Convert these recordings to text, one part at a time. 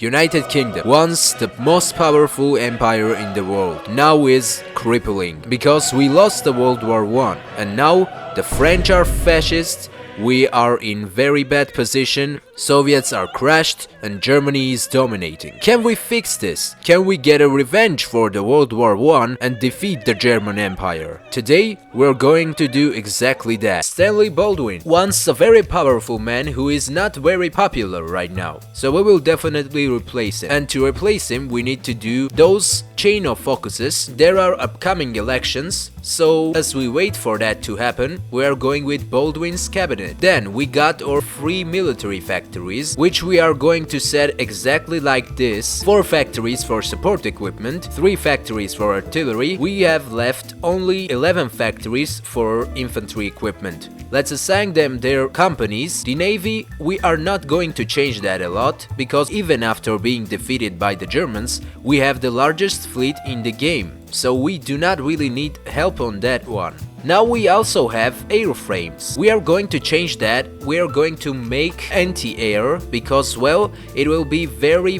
United Kingdom, once the most powerful empire in the world, now is crippling because we lost the World War I and now the French are fascist. We are in very bad position, Soviets are crashed and Germany is dominating. Can we fix this? Can we get a revenge for the World War I and defeat the German Empire? Today we're going to do exactly that. Stanley Baldwin, once a very powerful man who is not very popular right now, so we will definitely replace him. And to replace him we need to do those chain of focuses. There are upcoming elections, so as we wait for that to happen, we are going with Baldwin's cabinet. Then we got our free military factories, which we are going to set exactly like this. 4 factories for support equipment, 3 factories for artillery. We have left only 11 factories for infantry equipment. Let's assign them their companies. The Navy, we are not going to change that a lot, because even after being defeated by the Germans, we have the largest fleet in the game, so we do not really need help on that one. Now we also have airframes. We are going to change that. We are going to make anti-air because, well, it will be very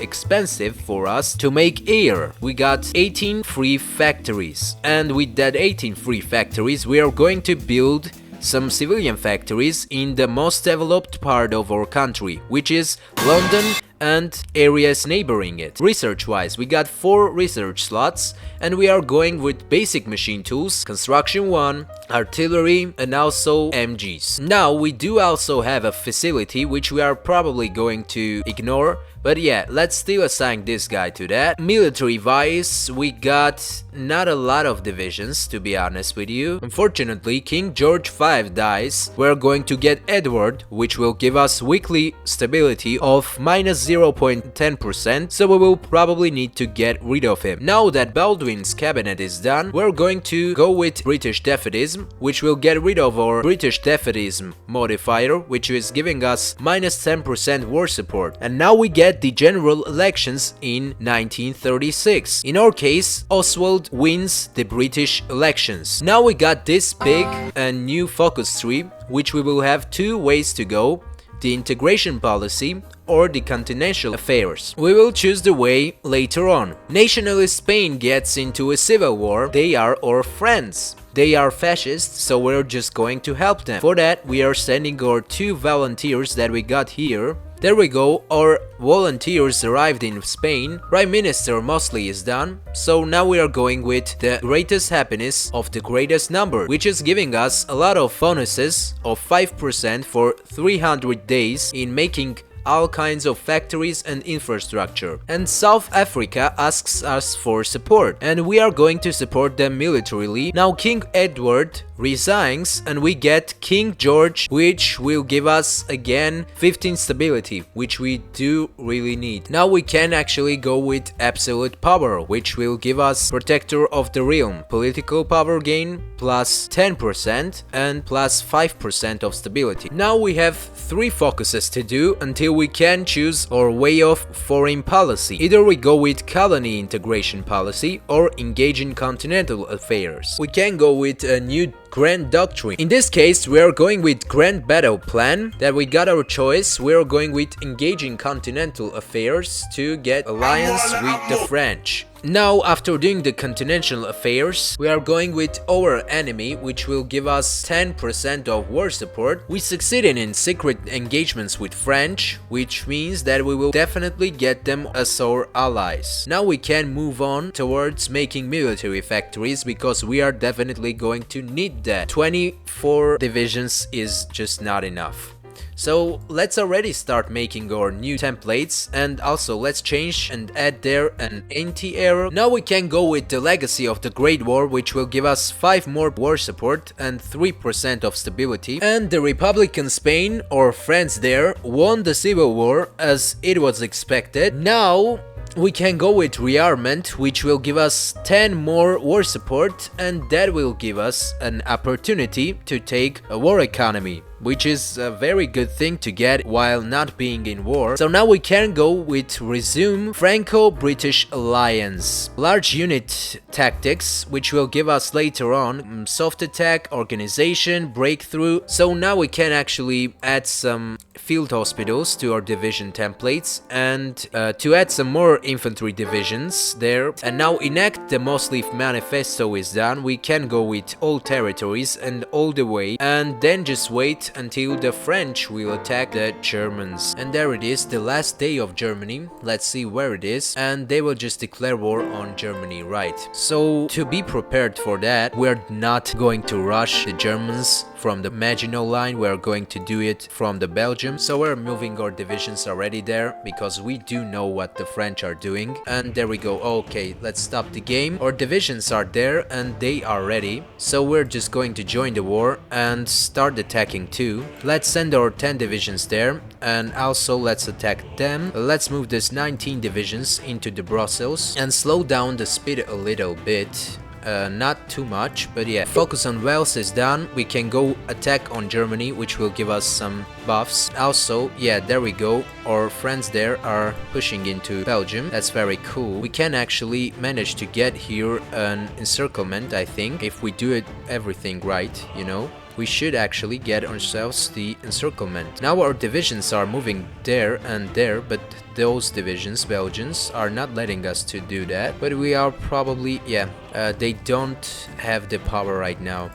expensive for us to make air. We got 18 free factories, and with that 18 free factories we are going to build some civilian factories in the most developed part of our country, which is London and areas neighboring it. Research-wise, we got 4 research slots, and we are going with basic machine tools, construction 1, artillery, and also MGs. Now, we do also have a facility which we are probably going to ignore, but yeah, let's still assign this guy to that. Military-wise, we got not a lot of divisions, to be honest with you. Unfortunately, King George V dies. We're going to get Edward, which will give us weekly stability of minus 0.10%, so we will probably need to get rid of him. Now that Baldwin's cabinet is done, we're going to go with British defeatism, which will get rid of our British defeatism modifier, which is giving us minus 10% war support. And now we get the general elections in 1936. In our case, Oswald wins the British elections. Now we got this big and new focus tree, which we will have 2 ways to go: the integration policy or the continental affairs. We will choose the way later on. Nationalist Spain gets into a civil war. They are our friends. They are fascists, so we're just going to help them. For that, we are sending our 2 volunteers that we got here. There we go, our volunteers arrived in Spain. Prime Minister mostly is done, so now we are going with the greatest happiness of the greatest number, which is giving us a lot of bonuses of 5% for 300 days in making all kinds of factories and infrastructure. And South Africa asks us for support, and we are going to support them militarily. Now King Edward resigns and we get King George, which will give us again 15 stability, which we do really need. Now we can actually go with absolute power, which will give us protector of the realm, political power gain plus 10% and plus 5% of stability. Now we have 3 focuses to do until we can choose our way of foreign policy. Either we go with colony integration policy or engage in continental affairs. We can go with a new Grand Doctrine. In this case, we are going with Grand Battle Plan. That we got our choice. We are going with engaging continental affairs to get alliance with the French. Now, after doing the continental affairs, we are going with our enemy, which will give us 10% of war support. We succeeded in secret engagements with French, which means that we will definitely get them as our allies. Now we can move on towards making military factories, because we are definitely going to need that. 24 divisions is just not enough. So let's already start making our new templates, and also let's change and add there an anti-air. Now we can go with the legacy of the Great War, which will give us 5 more war support and 3% of stability. And the Republican Spain, or friends there, won the civil war as it was expected. Now we can go with rearmament, which will give us 10 more war support, and that will give us an opportunity to take a war economy. which is a very good thing to get while not being in war. So now we can go with resume Franco-British alliance. Large unit tactics, which will give us later on soft attack, organization, breakthrough. So now we can actually add some field hospitals to our division templates and to add some more infantry divisions there. And now enact the Mossleaf Manifesto is done. We can go with all territories and all the way, and then just wait until the French will attack the Germans. And there it is, the last day of Germany. Let's see where it is, and they will just declare war on Germany, right? So to be prepared for that, we're not going to rush the Germans from the Maginot Line. We're going to do it from the Belgium. So we're moving our divisions already there because we do know what the French are doing. And there we go. Okay, let's stop the game. Our divisions are there and they are ready. So we're just going to join the war and start attacking too. Let's send our 10 divisions there, and also let's attack them. Let's move this 19 divisions into the Brussels and slow down the speed a little bit. Not too much, but yeah, focus on Wales is done. We can go attack on Germany, which will give us some buffs. Also, yeah, there we go, our friends there are pushing into Belgium. That's very cool. We can actually manage to get here an encirclement, I think, if we do it everything right, you know. We should actually get ourselves the encirclement. Now our divisions are moving there and there, but those divisions, Belgians, are not letting us to do that. But we are probably, yeah, they don't have the power right now.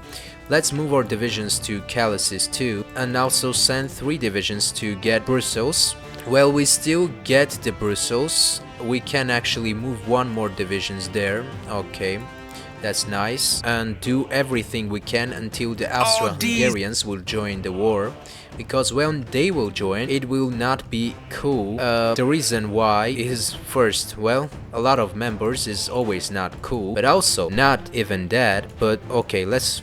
Let's move our divisions to Calais too, and also send 3 divisions to get Brussels. Well, we still get the Brussels. We can actually move 1 more divisions there. Okay. That's nice, and do everything we can until the Austro-Hungarians will join the war, because when they will join, it will not be cool. The reason why is, first, well, a lot of members is always not cool, but also not even that. But okay, let's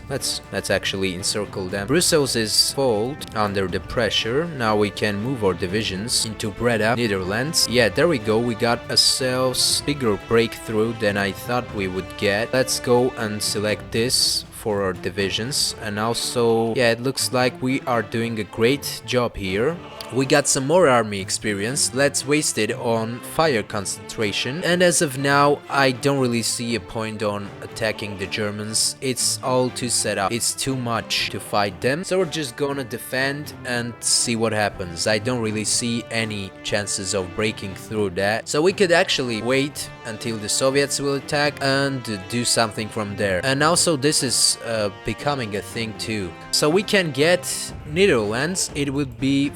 actually encircle them. Brussels is full under the pressure. Now we can move our divisions into Breda, Netherlands. Yeah, there we go. We got ourselves bigger breakthrough than I thought we would get. Let's go and select this for our divisions, and also, yeah, it looks like we are doing a great job here. We got some more army experience. Let's waste it on fire concentration. And as of now, I don't really see a point on attacking the Germans. It's all too set up. It's too much to fight them. So we're just gonna defend and see what happens. I don't really see any chances of breaking through that. So we could actually wait until the Soviets will attack and do something from there. And also this is becoming a thing too. So we can get Netherlands. It would be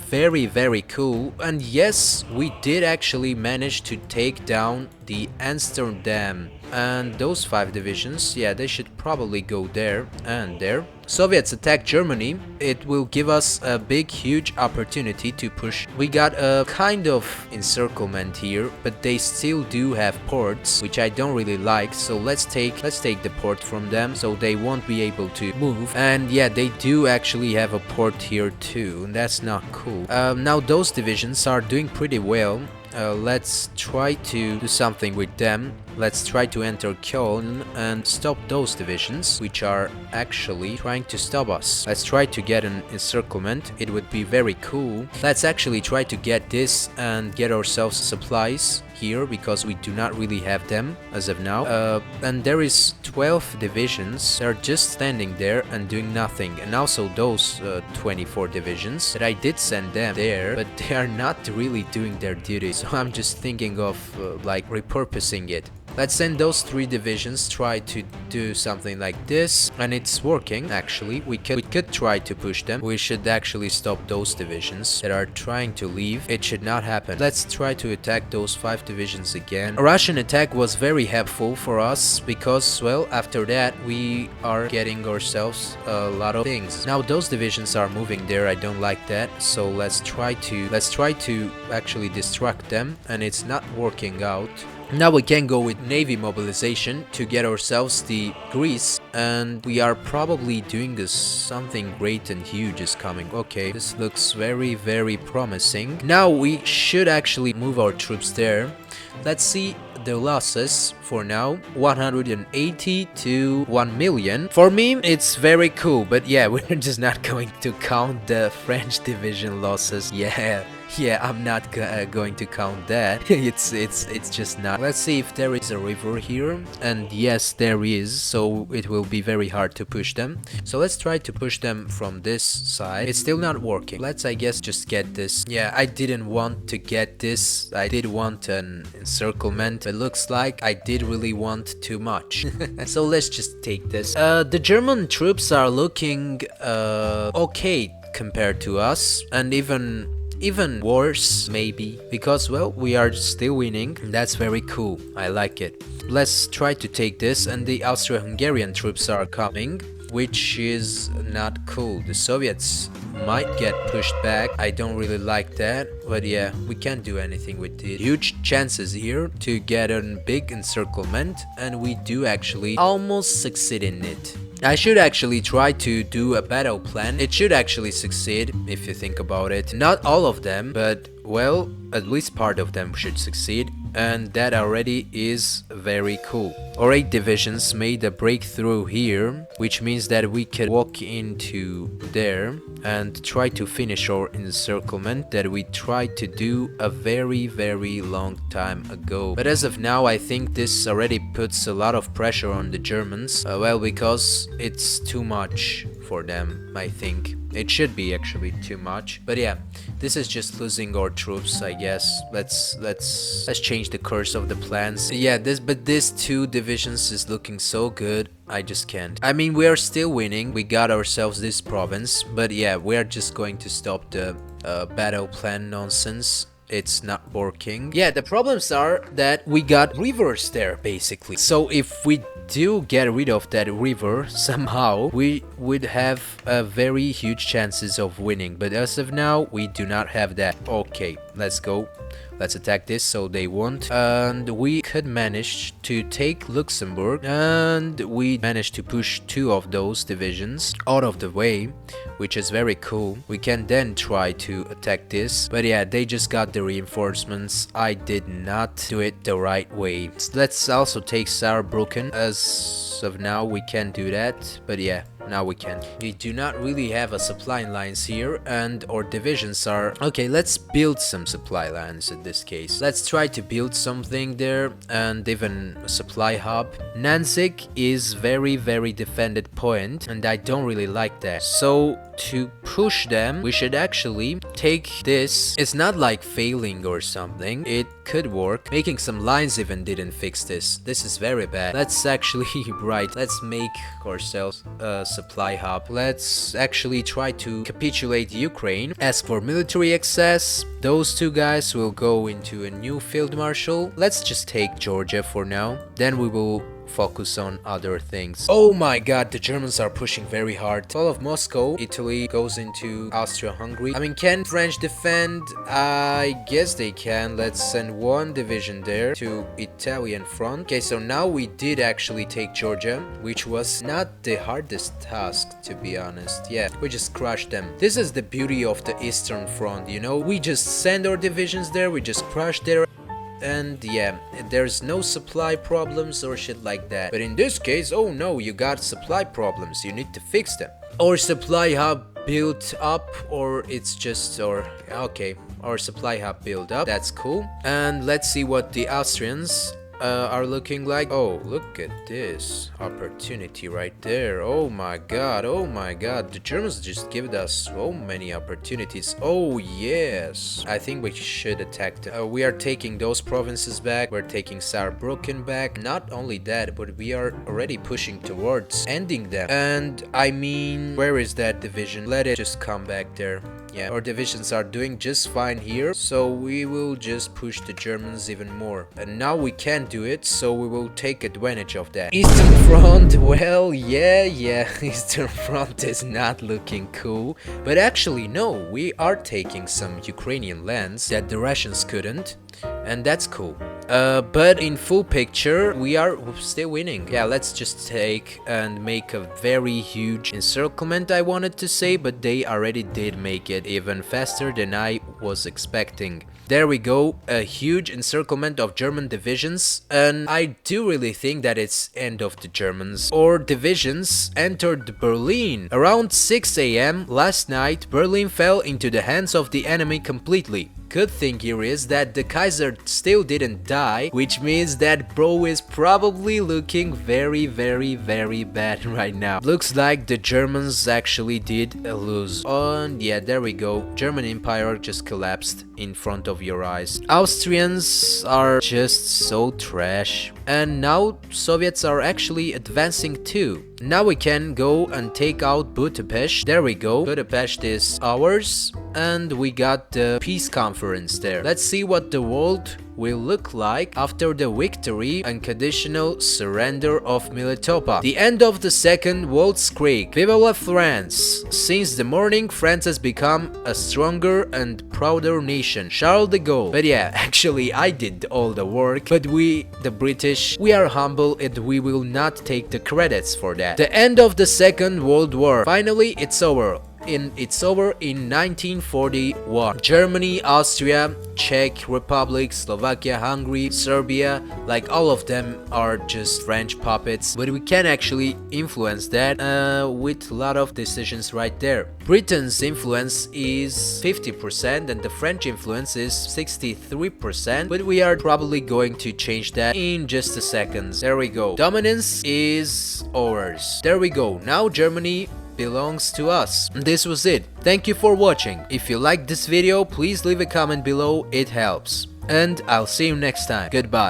very cool. And yes, we did actually manage to take down the Amsterdam. And those 5 divisions, yeah, they should probably go there and there. Soviets attack Germany. It will give us a big, huge opportunity to push. We got a kind of encirclement here, but they still do have ports, which I don't really like. So let's take the port from them, so they won't be able to move. And yeah, they do actually have a port here too, and that's not cool. Now those divisions are doing pretty well. Let's try to do something with them. Let's try to enter Köln and stop those divisions, which are actually trying to stop us. Let's try to get an encirclement. It would be very cool. Let's actually try to get this and get ourselves supplies here, because we do not really have them as of now. And there is 12 divisions. They're just standing there and doing nothing. And also those 24 divisions that I did send them there, but they are not really doing their duty. So I'm just thinking of like repurposing it. Let's send those 3 divisions, try to do something like this, and it's working actually. We could try to push them. We should actually stop those divisions that are trying to leave. It should not happen. Let's try to attack those 5 divisions again. A Russian attack was very helpful for us because, well, after that we are getting ourselves a lot of things. Now those divisions are moving there. I don't like that. So let's try to actually distract them, and it's not working out. Now we can go with navy mobilization to get ourselves the Greece, and we are probably doing this. Something great and huge is coming. Okay, this looks very promising. Now we should actually move our troops there. Let's see the losses for now. 180 to 1 million. For me, it's very cool, but yeah, we're just not going to count the French division losses. Yeah, I'm not going to count that. it's just not. Let's see if there is a river here, and yes, there is, so it will be very hard to push them. So let's try to push them from this side. It's still not working. Let's, I guess, just get this. Yeah, I didn't want to get this. I did want an encirclement. It looks like I did really want too much. So let's just take this. The German troops are looking okay compared to us, and even worse maybe, because well, we are still winning. That's very cool. I like it. Let's try to take this, and the Austro-Hungarian troops are coming, which is not cool. The Soviets might get pushed back. I don't really like that, but yeah, we can't do anything with it. Huge chances here to get a big encirclement, and we do actually almost succeed in it. I should actually try to do a battle plan. It should actually succeed if you think about it. Not all of them, but well, at least part of them should succeed, and that already is very cool. Our 8 divisions made a breakthrough here, which means that we can walk into there and try to finish our encirclement that we tried to do a very long time ago. But as of now, I think this already puts a lot of pressure on the Germans. Well, because it's too much for them, I think. It should be actually too much, but yeah, this is just losing our troops, I guess. Let's change the course of the plans. Yeah, this 2 divisions is looking so good. I just can't. I mean, we are still winning. We got ourselves this province, but yeah, we are just going to stop the battle plan nonsense. It's not working. Yeah, the problems are that we got rivers there, basically. So if we do get rid of that river somehow, we would have a very huge chances of winning. But as of now, we do not have that. Okay, let's go. Let's attack this so they won't. And we could manage to take Luxembourg, and we managed to push 2 of those divisions out of the way, which is very cool. We can then try to attack this, but yeah, they just got the reinforcements. I did not do it the right way. Let's also take Saarbrücken. As of now, we can do that, but yeah, now we can. We do not really have a supply lines here, and our divisions are... Okay, let's build some supply lines in this case. Let's try to build something there, and even a supply hub. Nanzig is very defended point, and I don't really like that. So to push them, we should actually take this. It's not like failing or something. It could work. Making some lines even didn't fix this. This is very bad. Let's actually let's make ourselves a supply hub. Let's actually try to capitulate Ukraine. As for military access, those 2 guys will go into a new field marshal. Let's just take Georgia for now. Then we will focus on other things. Oh my god, the Germans are pushing very hard. Fall of Moscow, Italy goes into Austria-Hungary. I mean, can French defend? I guess they can. Let's send 1 division there to Italian front. Okay, so now we did actually take Georgia, which was not the hardest task, to be honest. Yeah, we just crushed them. This is the beauty of the Eastern Front, you know? We just send our divisions there, we just crush their... And yeah, there's no supply problems or shit like that. But in this case, oh no, you got supply problems, you need to fix them. Or supply hub built up, or it's just... or okay, our supply hub built up, that's cool. And let's see what the Austrians are looking like. Oh, look at this opportunity right there. Oh my god, the Germans just give us so many opportunities. Oh yes, I think we should attack them. We are taking those provinces back. We're taking Saarbrücken back. Not only that, but we are already pushing towards ending them. And I mean, where is that division? Let it just come back there. Yeah, our divisions are doing just fine here, so we will just push the Germans even more. And now we can do it, so we will take advantage of that. Eastern Front, well, yeah, Eastern Front is not looking cool. But actually, no, we are taking some Ukrainian lands that the Russians couldn't. And that's cool. But in full picture, we are still winning. Yeah, let's just take and make a very huge encirclement, I wanted to say, but they already did make it even faster than I was expecting. There we go, a huge encirclement of German divisions, and I do really think that it's end of the Germans. Or divisions entered Berlin. Around 6 a.m. last night, Berlin fell into the hands of the enemy completely. Good thing here is that the Kaiser still didn't die, which means that bro is probably looking very bad right now. Looks like the Germans actually did lose. And yeah, there we go. German Empire just collapsed in front of your eyes. Austrians are just so trash. And now Soviets are actually advancing too. Now we can go and take out Budapest. There we go. Budapest is ours. And we got the peace conference there. Let's see what the world will look like after the victory and conditional surrender of Melitopol. The end of the Second World Krieg. Vive la France! Since the morning, France has become a stronger and prouder nation. Charles de Gaulle. But yeah, actually I did all the work, but we, the British, we are humble and we will not take the credits for that. The end of the Second World War. Finally, it's over. It's over in 1941. Germany, Austria, Czech Republic, Slovakia, Hungary, Serbia, like all of them are just French puppets, but we can actually influence that with a lot of decisions right there. Britain's influence is 50% and the French influence is 63%, but we are probably going to change that in just a second. There we go. Dominance is ours. There we go. Now Germany belongs to us. This was it. Thank you for watching. If you liked this video, please leave a comment below, it helps. And I'll see you next time. Goodbye.